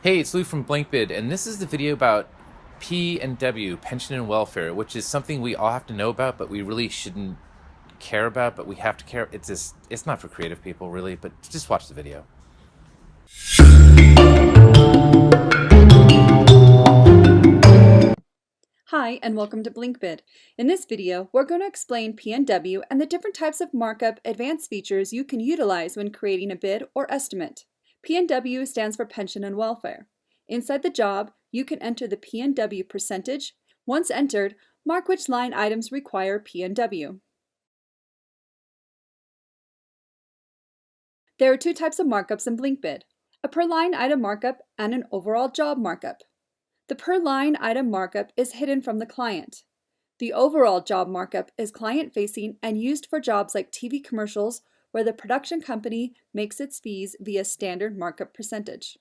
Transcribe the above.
Hey, it's Lou from BlinkBid, and this is the video about P and W, pension and welfare, which is something we all have to know about, but we really shouldn't care about, but we have to care. It's not for creative people, really, but just watch the video. Hi, and welcome to BlinkBid. In this video, we're going to explain P&W and the different types of markup advanced features you can utilize when creating a bid or estimate. P&W stands for pension and welfare. Inside the job, you can enter the P&W percentage. Once entered, mark which line items require P&W. There are two types of markups in BlinkBid, a per line item markup and an overall job markup. The per line item markup is hidden from the client. The overall job markup is client-facing and used for jobs like TV commercials where the production company makes its fees via standard markup percentage.